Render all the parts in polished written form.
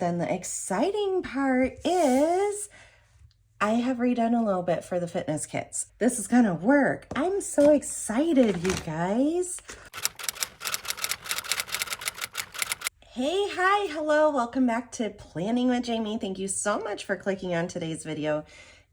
Then the exciting part is I have redone a little bit for the fitness kits. This is gonna work. I'm so excited, you guys. Hey, hi, hello, welcome back to Planning with Jamie. Thank you so much for clicking on today's video.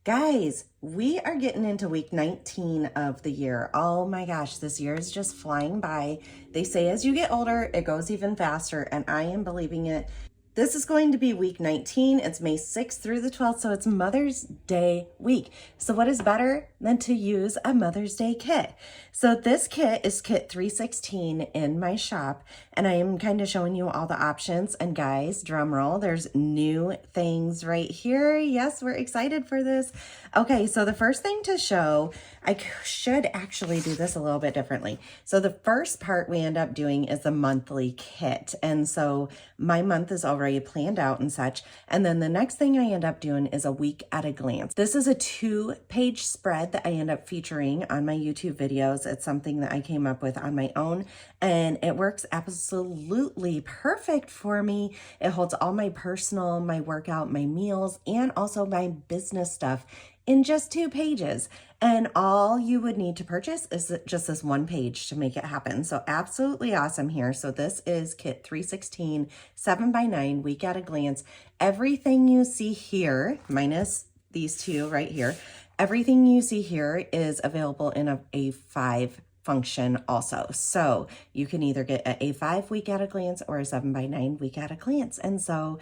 Guys, we are getting into week 19 of the year. Oh my gosh, this year is just flying by. They say as you get older, it goes even faster, and I am believing it. This is going to be week 19. It's May 6th through the 12th, so it's Mother's Day week. So what is better than to use a Mother's Day kit? So this kit is kit 316 in my shop, and I am kind of showing you all the options. And guys, drum roll, there's new things right here. Yes, we're excited for this. Okay, so the first thing to show, I should actually do this a little bit differently. So the first part we end up doing is the monthly kit. And so my month is already planned out and such. And then the next thing I end up doing is a week at a glance. This is a 2-page spread that I end up featuring on my YouTube videos. It's something that I came up with on my own, and it works absolutely perfect for me. It holds all my personal, my workout, my meals, and also my business stuff in just 2 pages. And all you would need to purchase is just this 1 page to make it happen. So absolutely awesome here. So this is kit 316, 7x9, week at a glance. Everything you see here, minus these 2 right here, everything you see here is available in a A5 function also. So you can either get a 5 week at a glance or a 7x9 week at a glance. And so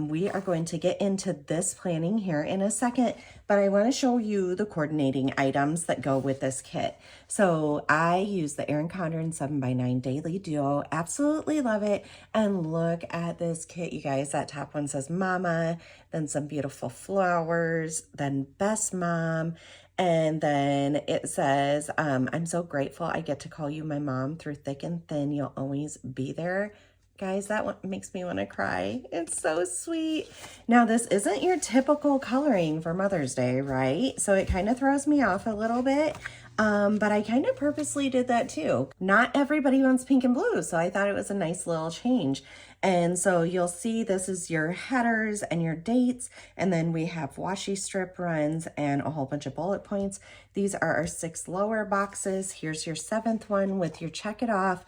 we are going to get into this planning here in a second, but I want to show you the coordinating items that go with this kit. So I use the Erin Condren 7x9 Daily Duo. Absolutely love it. And look at this kit, you guys. That top one says Mama, then some beautiful flowers, then Best Mom. And then it says, I'm so grateful I get to call you my mom through thick and thin. You'll always be there. Guys, that one makes me want to cry. It's so sweet. Now, this isn't your typical coloring for Mother's Day, right? So it kind of throws me off a little bit. But I kind of purposely did that too. Not everybody wants pink and blue, so I thought it was a nice little change. And so you'll see this is your headers and your dates, and then we have washi strip runs and a whole bunch of bullet points. These are our 6 lower boxes. Here's your 7th one with your check it off,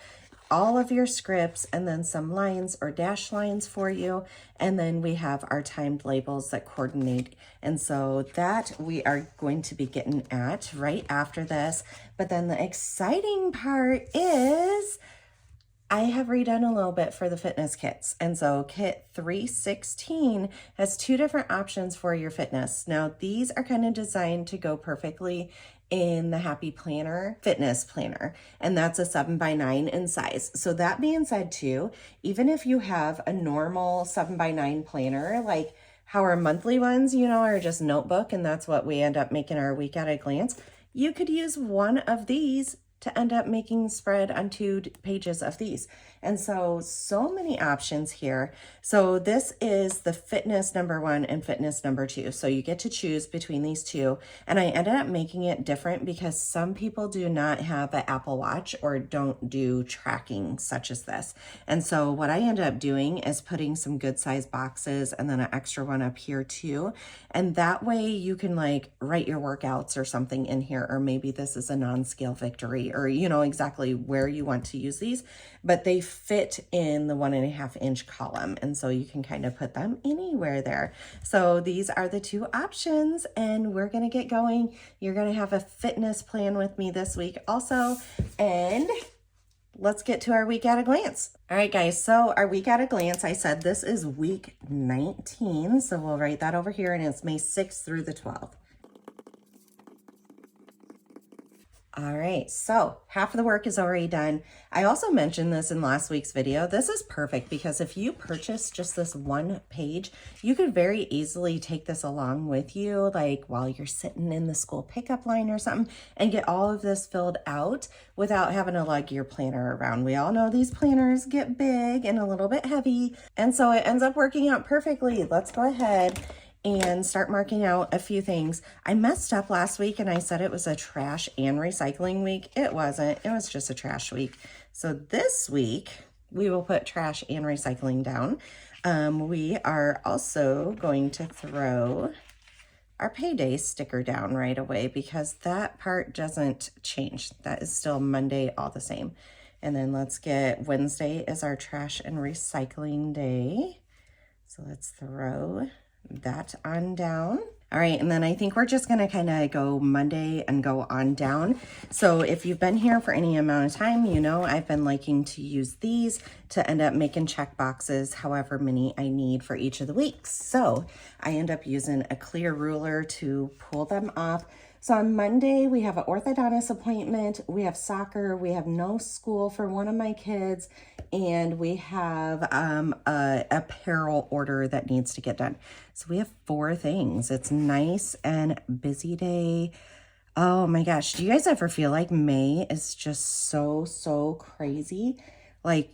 all of your scripts, and then some lines or dash lines for you. And then we have our timed labels that coordinate. And so that we are going to be getting at right after this. But then the exciting part is I have redone a little bit for the fitness kits. And so kit 316 has 2 different options for your fitness. Now, these are kind of designed to go perfectly in the Happy Planner fitness planner, and that's a 7x9 in size. So that being said too, even if you have a normal 7x9 planner, like how our monthly ones, you know, are just notebook, and that's what we end up making our week at a glance, you could use one of these to end up making spread on 2 pages of these. And so many options here. So this is the fitness number 1 and fitness number 2. So you get to choose between these 2. And I ended up making it different because some people do not have an Apple Watch or don't do tracking such as this. And so what I ended up doing is putting some good size boxes and then an extra one up here too. And that way you can like write your workouts or something in here, or maybe this is a non-scale victory, or you know exactly where you want to use these, but they fit in the 1.5 inch column. And so you can kind of put them anywhere there. So these are the 2 options, and we're going to get going. You're going to have a fitness plan with me this week also. And let's get to our week at a glance. All right, guys, so our week at a glance, I said this is week 19. So we'll write that over here, and it's May 6th through the 12th. All right, so half of the work is already done. I also mentioned this in last week's video. This is perfect because if you purchase just this 1 page, you could very easily take this along with you, like while you're sitting in the school pickup line or something, and get all of this filled out without having to lug your planner around. We all know these planners get big and a little bit heavy, and so it ends up working out perfectly. Let's go ahead and start marking out a few things. I messed up last week and I said it was a trash and recycling week. It wasn't. It was just a trash week. So this week we will put trash and recycling down. We are also going to throw our payday sticker down right away because that part doesn't change. That is still Monday all the same. And then let's get Wednesday is our trash and recycling day. So let's throw that on down. All right, and then I think we're just gonna kind of go Monday and go on down. So if you've been here for any amount of time, you know I've been liking to use these to end up making check boxes, however many I need for each of the weeks. So I end up using a clear ruler to pull them off. So on Monday, we have an orthodontist appointment, we have soccer, we have no school for one of my kids, and we have a apparel order that needs to get done. So we have 4 things. It's nice and busy day. Oh my gosh, do you guys ever feel like May is just so crazy? Like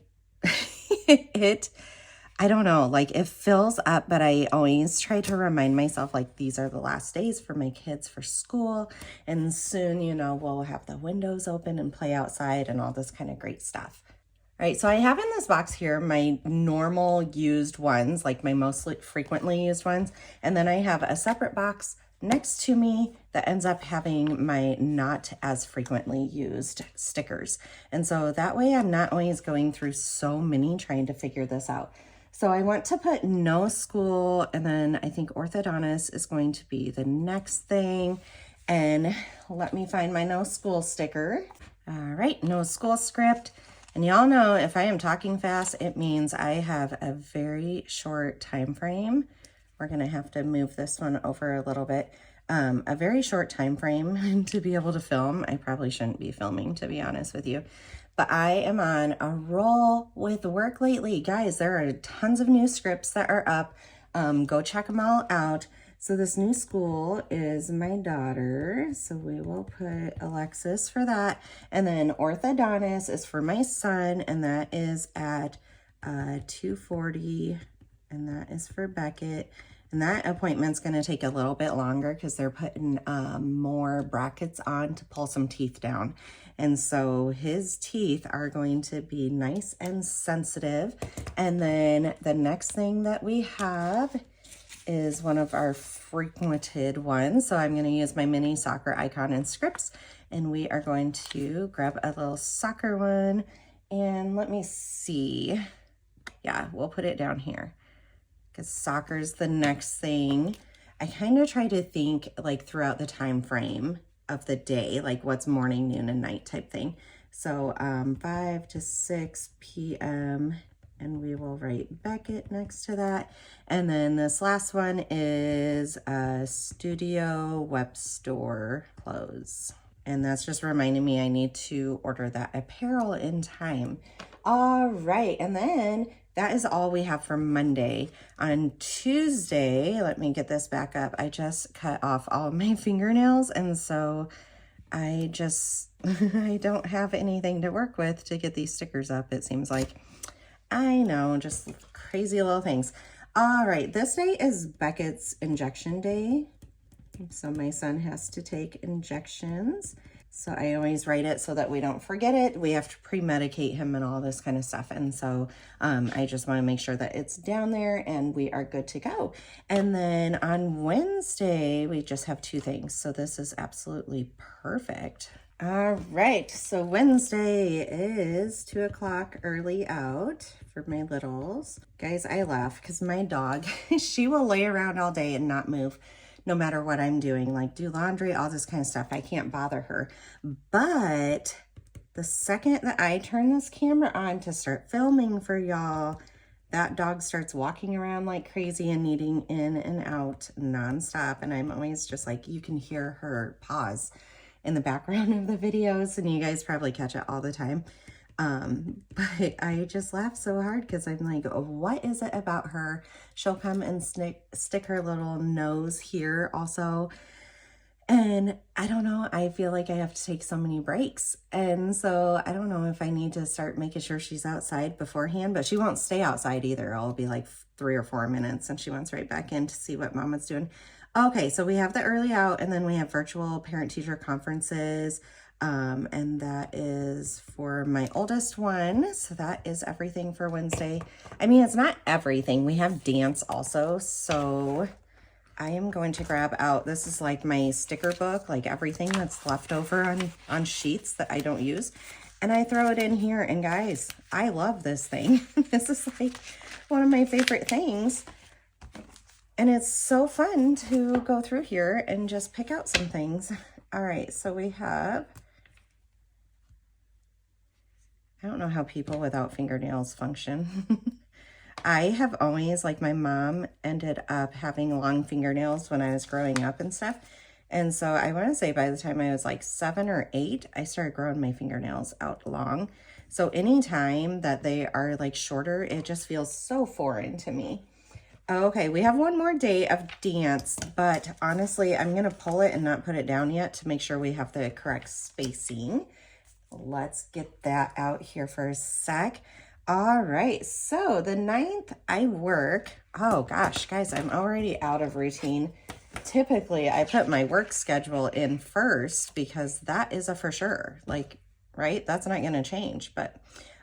I don't know, like it fills up, but I always try to remind myself like these are the last days for my kids for school. And soon, you know, we'll have the windows open and play outside and all this kind of great stuff. All right, so I have in this box here my normal used ones, like my most frequently used ones. And then I have a separate box next to me that ends up having my not as frequently used stickers. And so that way I'm not always going through so many trying to figure this out. So I want to put no school, and then I think orthodontist is going to be the next thing. And let me find my no school sticker. All right, no school script. And y'all know if I am talking fast, it means I have a very short time frame. We're gonna have to move this one over a little bit. A very short time frame to be able to film. I probably shouldn't be filming, to be honest with you. But I am on a roll with work lately. Guys, there are tons of new scripts that are up. Go check them all out. So this new school is my daughter. So we will put Alexis for that. And then orthodontist is for my son. And that is at 2:40. And that is for Beckett. And that appointment's going to take a little bit longer because they're putting more brackets on to pull some teeth down. And so his teeth are going to be nice and sensitive. And then the next thing that we have is one of our frequented ones. So I'm going to use my mini soccer icon and scripts. And we are going to grab a little soccer one. And let me see. Yeah, we'll put it down here, because soccer's the next thing. I kind of try to think like throughout the time frame of the day, like what's morning, noon, and night type thing. So 5 to 6 p.m. and we will write Beckett next to that. And then this last one is Studio Web Store clothes. And that's just reminding me I need to order that apparel in time. All right, and then that is all we have for Monday. On Tuesday, let me get this back up. I just cut off all of my fingernails, and so I don't have anything to work with to get these stickers up, it seems like. I know, just crazy little things. All right, this day is Beckett's injection day. So my son has to take injections. So I always write it so that we don't forget it. We have to pre-medicate him and all this kind of stuff. And so I just want to make sure that it's down there and we are good to go. And then on Wednesday, we just have 2 things. So this is absolutely perfect. All right, so Wednesday is 2 o'clock early out for my littles. Guys, I laugh because my dog, she will lay around all day and not move no matter what I'm doing, like do laundry, all this kind of stuff. I can't bother her. But the second that I turn this camera on to start filming for y'all, that dog starts walking around like crazy and needing in and out nonstop. And I'm always just like, you can hear her paws in the background of the videos, and you guys probably catch it all the time. But I just laugh so hard because I'm like, what is it about her? She'll come and stick her little nose here also. And I don't know, I feel like I have to take so many breaks. And so I don't know if I need to start making sure she's outside beforehand, but she won't stay outside either. It'll be like 3 or 4 minutes and she wants right back in to see what mama's doing. Okay, so we have the early out, and then we have virtual parent-teacher conferences. And that is for my oldest one. So that is everything for Wednesday. I mean, it's not everything. We have dance also. So I am going to grab out, this is like my sticker book, like everything that's left over on sheets that I don't use. And I throw it in here. And guys, I love this thing. This is like one of my favorite things. And it's so fun to go through here and just pick out some things. All right, so we have, I don't know how people without fingernails function. I have always, like my mom ended up having long fingernails when I was growing up and stuff. And so I want to say by the time I was like 7 or 8, I started growing my fingernails out long. So anytime that they are like shorter, it just feels so foreign to me. Okay, we have one more day of dance, but honestly, I'm going to pull it and not put it down yet to make sure we have the correct spacing. Let's get that out here for a sec. All right, so the 9th I work. Oh gosh, guys, I'm already out of routine. Typically, I put my work schedule in first because that is a for sure. Like, right? That's not going to change, but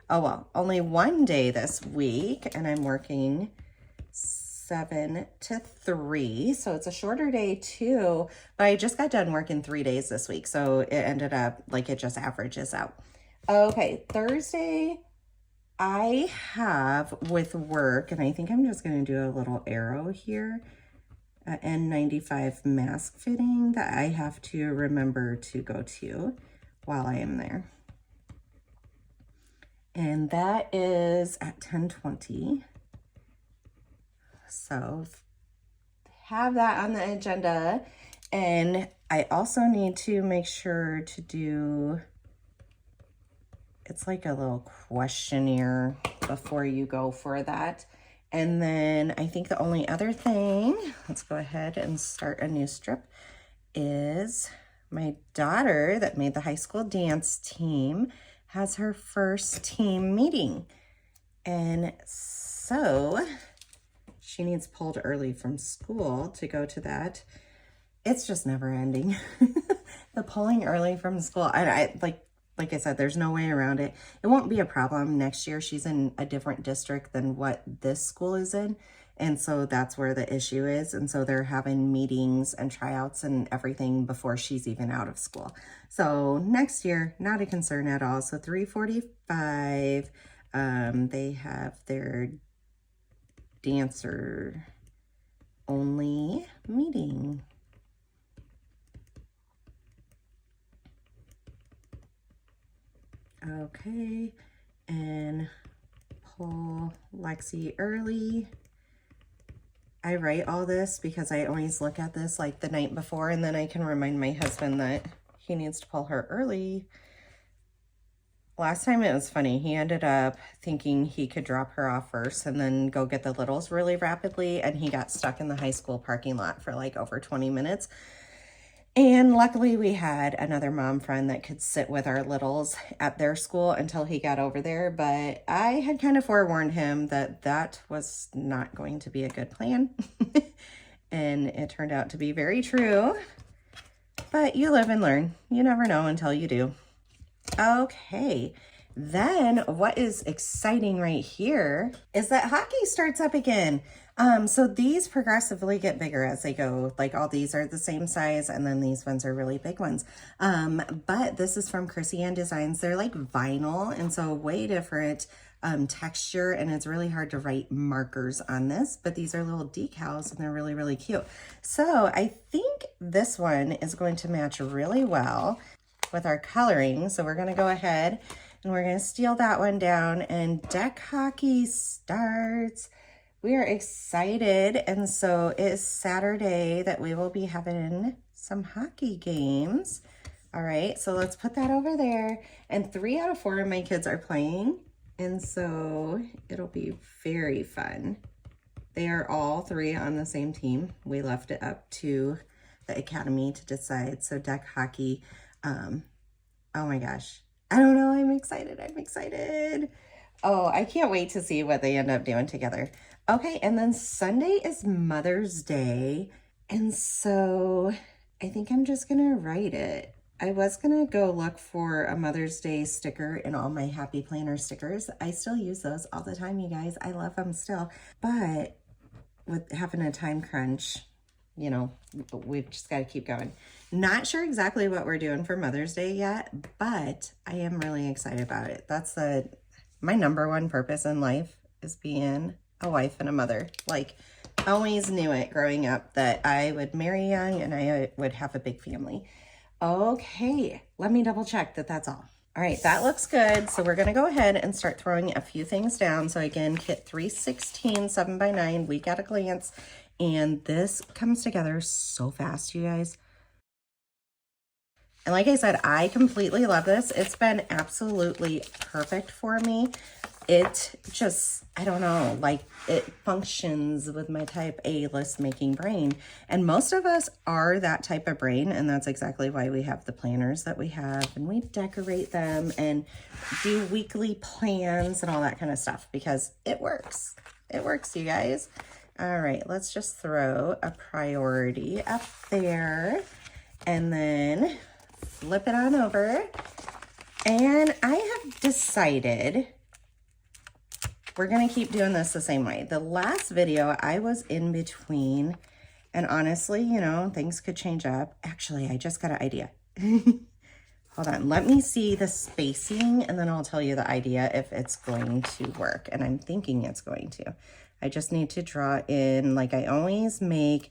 oh well. Only one day this week, and I'm working 7 to 3, so it's a shorter day too, but I just got done working 3 days this week, so it ended up like it just averages out. Okay, Thursday I have with work, and I think I'm just going to do a little arrow here, N95 mask fitting that I have to remember to go to while I am there. And that is at 10:20. So have that on the agenda. And I also need to make sure to do, it's like a little questionnaire before you go for that. And then I think the only other thing, let's go ahead and start a new strip, is my daughter that made the high school dance team has her first team meeting. And so she needs pulled early from school to go to that. It's just never ending. The pulling early from school, I like I said, there's no way around it. It won't be a problem next year. She's in a different district than what this school is in. And so that's where the issue is. And so they're having meetings and tryouts and everything before she's even out of school. So next year, not a concern at all. So 3:45, they have their dancer only meeting. Okay, and pull Lexi early. I write all this because I always look at this like the night before, and then I can remind my husband that he needs to pull her early. Last time it was funny. He ended up thinking he could drop her off first and then go get the littles really rapidly, and he got stuck in the high school parking lot for like over 20 minutes. And luckily we had another mom friend that could sit with our littles at their school until he got over there. But I had kind of forewarned him that that was not going to be a good plan. And it turned out to be very true. But you live and learn. You never know until you do. Okay. Then what is exciting right here is that hockey starts up again. So these progressively get bigger as they go. Like all these are the same size, and then these ones are really big ones. But this is from Chrissy Ann Designs. They're like vinyl, and so way different texture, and it's really hard to write markers on this, but these are little decals and they're really, really cute. So I think this one is going to match really well with our coloring. So we're going to go ahead and we're going to steal that one down, and deck hockey starts. We are excited. And so it is Saturday that we will be having some hockey games. All right, so let's put that over there. And 3 out of 4 of my kids are playing. And so it'll be very fun. They are all 3 on the same team. We left it up to the academy to decide. So deck hockey, oh my gosh. I don't know, I'm excited, I'm excited. Oh, I can't wait to see what they end up doing together. Okay, and then Sunday is Mother's Day. And so I think I'm just gonna write it. I was gonna go look for a Mother's Day sticker in all my Happy Planner stickers. I still use those all the time, you guys. I love them still. But with having a time crunch, you know, we've just got to keep going. Not sure exactly what we're doing for Mother's Day yet, but I am really excited about it. That's my number one purpose in life, is being a wife and a mother. Like, always knew it growing up that I would marry young and I would have a big family. Okay, let me double check that that's all. All right, that looks good. So we're gonna go ahead and start throwing a few things down. So again, kit 316, 7x9, week at a glance. And this comes together so fast, you guys. And like I said, I completely love this. It's been absolutely perfect for me. It just, I don't know, like, it functions with my type A list making brain. And most of us are that type of brain, and that's exactly why we have the planners that we have, and we decorate them and do weekly plans and all that kind of stuff, because it works. It works, you guys. All right, let's just throw a priority up there and then flip it on over. And I have decided we're gonna keep doing this the same way. The last video I was in between, and honestly, you know, things could change up. Actually, I just got an idea. Hold on, let me see the spacing and then I'll tell you the idea if it's going to work. And I'm thinking it's going to. I just need to draw in, like I always make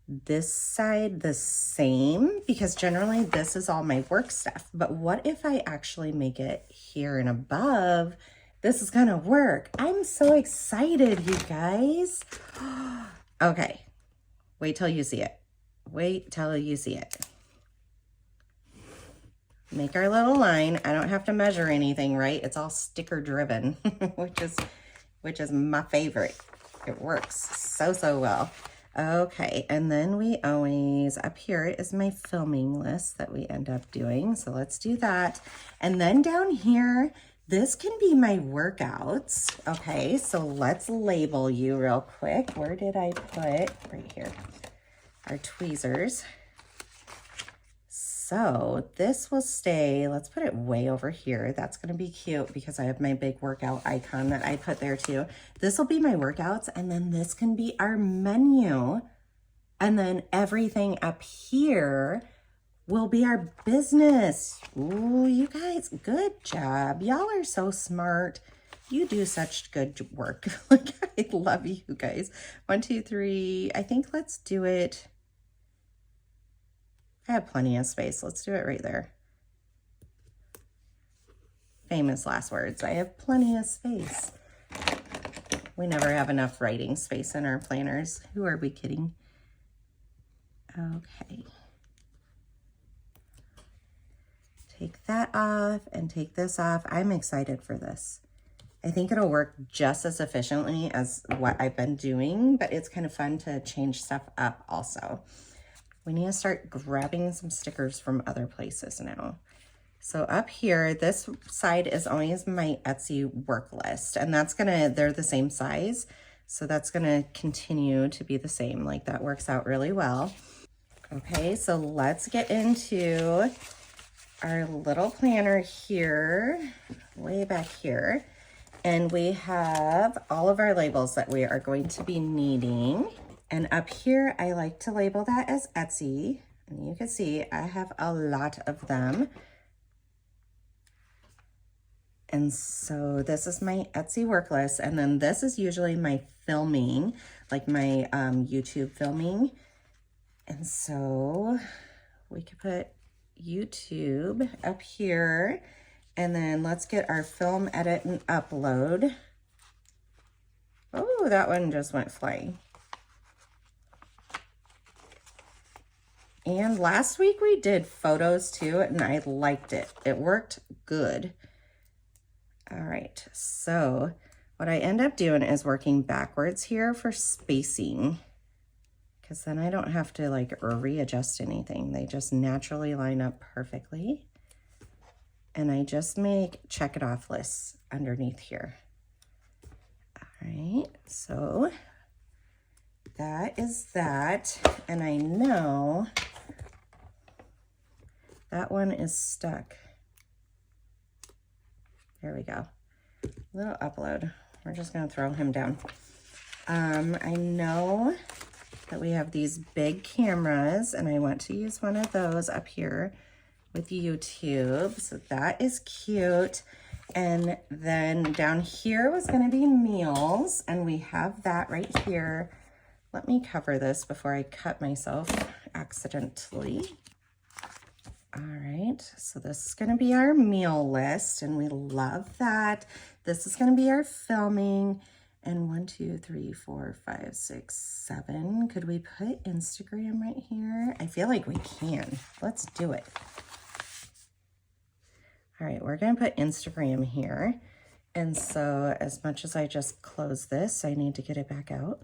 this side the same, because generally this is all my work stuff. But what if I actually make it here and above? This is gonna work. I'm so excited, you guys. Okay, wait till you see it. Wait till you see it. Make our little line. I don't have to measure anything, right? It's all sticker driven, which is my favorite. It works so well. Okay, and then we always, up here is my filming list that we end up doing. So let's do that. And then down here, this can be my workouts. Okay, so let's label you real quick. Where did I put? Right here, our tweezers. So this will stay, let's put it way over here. That's gonna be cute because I have my big workout icon that I put there too. This will be my workouts, and then this can be our menu. And then everything up here will be our business. Ooh, you guys, good job. Y'all are so smart. You do such good work. Like, I love you guys. 1, 2, 3, I think let's do it. I have plenty of space. Let's do it right there. Famous last words. I have plenty of space. We never have enough writing space in our planners. Who are we kidding? Okay. Take that off and take this off. I'm excited for this. I think it'll work just as efficiently as what I've been doing, but it's kind of fun to change stuff up also. We need to start grabbing some stickers from other places now. So up here, this side is always my Etsy work list, and that's gonna, they're the same size. So that's gonna continue to be the same. Like, that works out really well. Okay, so let's get into our little planner here, way back here. And we have all of our labels that we are going to be needing. And up here, I like to label that as Etsy. And you can see I have a lot of them. And so this is my Etsy work list. And then this is usually my filming, like my YouTube filming. And so we could put YouTube up here. And then let's get our film, edit, and upload. Oh, that one just went flying. And last week we did photos too, and I liked it. It worked good. All right, so what I end up doing is working backwards here for spacing, because then I don't have to like readjust anything. They just naturally line up perfectly. And I just make check it off lists underneath here. All right, so that is that. And I know That one is stuck. There we go. Little upload. We're just gonna throw him down. I know that we have these big cameras and I want to use one of those up here with YouTube. So that is cute. And then down here was gonna be meals, and we have that right here. Let me cover this before I cut myself accidentally. All right, so this is gonna be our meal list, and we love that. This is gonna be our filming, and 1, 2, 3, 4, 5, 6, 7. Could we put Instagram right here? I feel like we can. Let's do it. All right, we're gonna put Instagram here. And so as much as I just close this, I need to get it back out.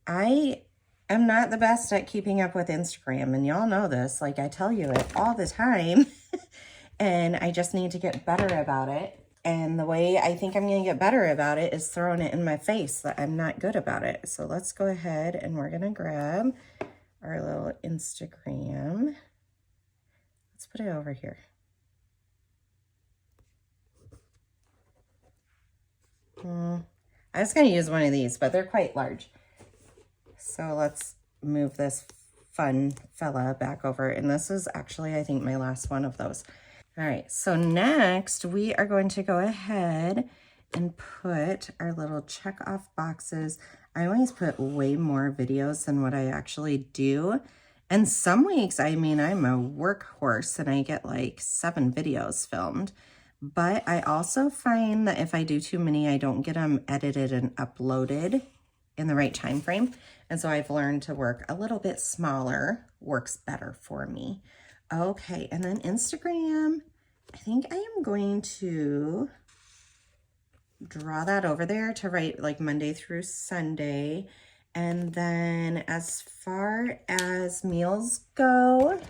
I am not the best at keeping up with Instagram, and y'all know this. Like, I tell you it all the time, and I just need to get better about it. And the way I think I'm gonna get better about it is throwing it in my face that I'm not good about it. So let's go ahead and we're gonna grab our little Instagram. Let's put it over here. I was gonna use one of these, but they're quite large. So let's move this fun fella back over. And this is actually, I think, my last one of those. All right, so next we are going to go ahead and put our little check off boxes. I always put way more videos than what I actually do. And some weeks, I mean, I'm a workhorse and I get like 7 videos filmed. But I also find that if I do too many, I don't get them edited and uploaded in the right time frame. And so I've learned to work a little bit smaller, works better for me. Okay, and then Instagram, I think I am going to draw that over there to write like Monday through Sunday. And then as far as meals go,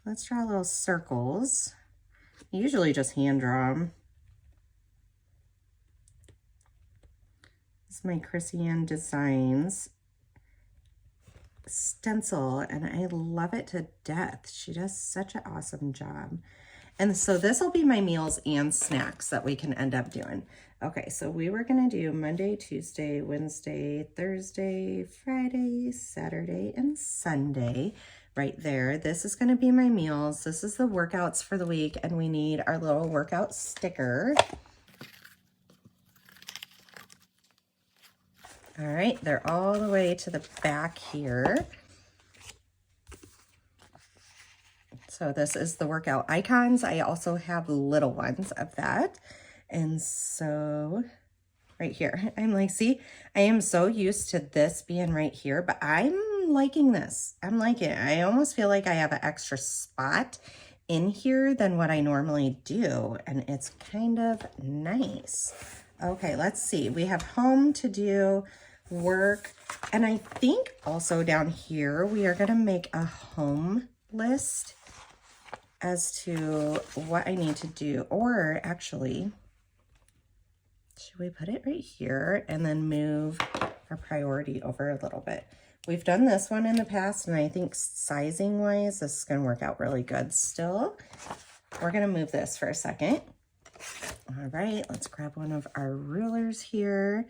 let's draw little circles. I usually just hand draw them. This is my Chrissy Ann Designs stencil, and I love it to death. She does such an awesome job. And so this will be my meals and snacks that we can end up doing. Okay, so we were gonna do Monday, Tuesday, Wednesday, Thursday, Friday, Saturday, and Sunday right there. This is gonna be my meals. This is the workouts for the week, and we need our little workout sticker. All right, they're all the way to the back here. So this is the workout icons. I also have little ones of that. And so right here, I'm like, see, I am so used to this being right here, but I'm liking this. I'm liking it. I almost feel like I have an extra spot in here than what I normally do. And it's kind of nice. Okay, let's see. We have home to do, work, and I think also down here we are gonna make a home list as to what I need to do. Or actually, should we put it right here and then move our priority over a little bit? We've done this one in the past, and I think sizing wise, this is gonna work out really good still. We're gonna move this for a second. All right, let's grab one of our rulers here.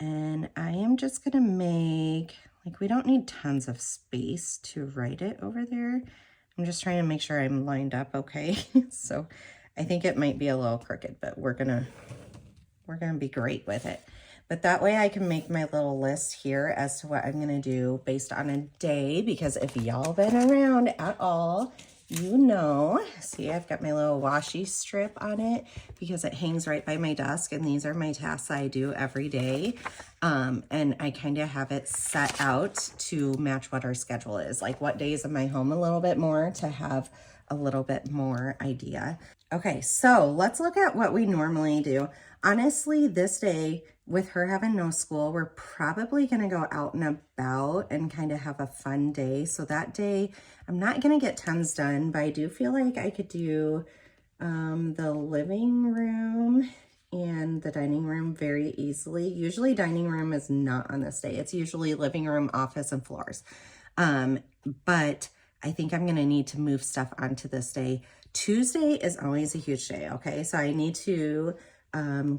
And I am just gonna make, like, we don't need tons of space to write it over there. I'm just trying to make sure I'm lined up okay. So I think it might be a little crooked, but we're gonna be great with it. But that way I can make my little list here as to what I'm gonna do based on a day, because if y'all been around at all, you know, see, I've got my little washi strip on it because it hangs right by my desk, and these are my tasks I do every day. And I kind of have it set out to match what our schedule is. Like, what days am I home a little bit more to have a little bit more idea. Okay, so let's look at what we normally do. Honestly, this day, with her having no school, we're probably gonna go out and about and kind of have a fun day. So that day, I'm not gonna get tons done, but I do feel like I could do the living room and in the dining room very easily. Usually dining room is not on this day. It's usually living room, office, and floors. But I think I'm gonna need to move stuff onto this day. Tuesday is always a huge day, okay? So I need to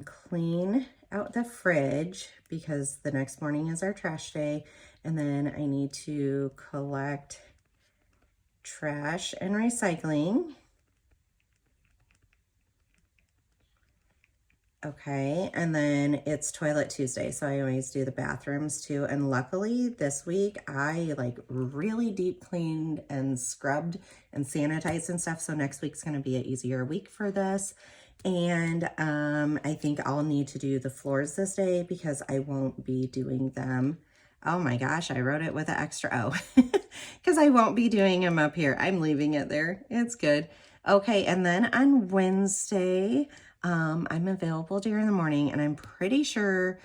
clean out the fridge because the next morning is our trash day. And then I need to collect trash and recycling. Okay, and then it's Toilet Tuesday, so I always do the bathrooms too. And luckily this week I like really deep cleaned and scrubbed and sanitized and stuff. So next week's gonna be an easier week for this. And I think I'll need to do the floors this day because I won't be doing them. Oh my gosh, I wrote it with an extra O because I won't be doing them up here. I'm leaving it there. It's good. Okay, and then on Wednesday, I'm available during the morning, and I'm pretty sure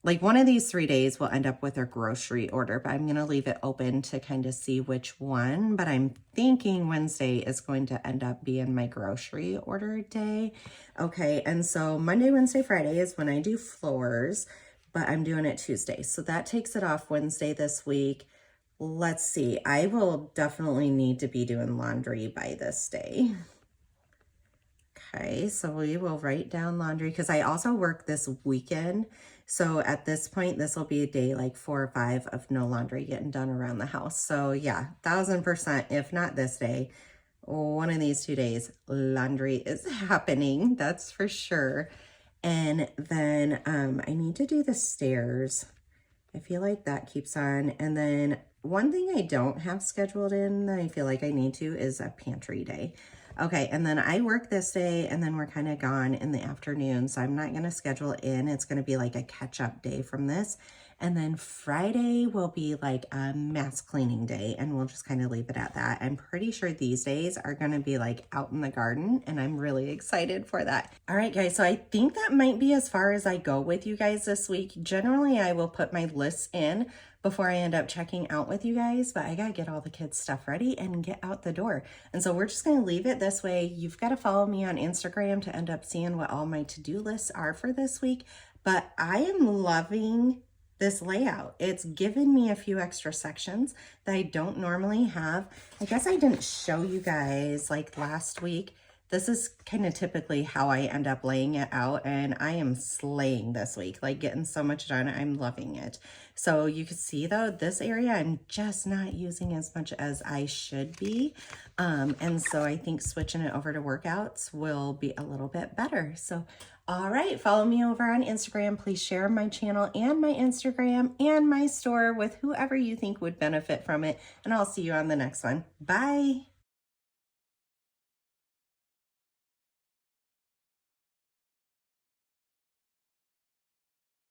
like one of these 3 days will end up with a grocery order, but I'm going to leave it open to kind of see which one. But I'm thinking Wednesday is going to end up being my grocery order day. Okay, and so Monday, Wednesday, Friday is when I do floors, but I'm doing it Tuesday. So that takes it off Wednesday this week. Let's see. I will definitely need to be doing laundry by this day. Okay, so we will write down laundry because I also work this weekend. So at this point, this will be a day like 4 or 5 of no laundry getting done around the house. So yeah, 1000%, if not this day, one of these 2 days, laundry is happening. That's for sure. And then I need to do the stairs. I feel like that keeps on. And then one thing I don't have scheduled in that I feel like I need to is a pantry day. Okay, and then I work this day, and then we're kind of gone in the afternoon, so I'm not going to schedule it in. It's going to be like a catch-up day from this. And then Friday will be like a mass cleaning day, and we'll just kind of leave it at that. I'm pretty sure these days are going to be like out in the garden, and I'm really excited for that. All right, guys, so I think that might be as far as I go with you guys this week. Generally, I will put my lists in before I end up checking out with you guys, but I gotta get all the kids' stuff ready and get out the door. And so we're just gonna leave it this way. You've gotta follow me on Instagram to end up seeing what all my to-do lists are for this week, but I am loving this layout. It's given me a few extra sections that I don't normally have. I guess I didn't show you guys like last week. This is kind of typically how I end up laying it out, and I am slaying this week, like getting so much done. I'm loving it. So you can see though, this area I'm just not using as much as I should be. And so I think switching it over to workouts will be a little bit better. So, all right, follow me over on Instagram. Please share my channel and my Instagram and my store with whoever you think would benefit from it. And I'll see you on the next one. Bye.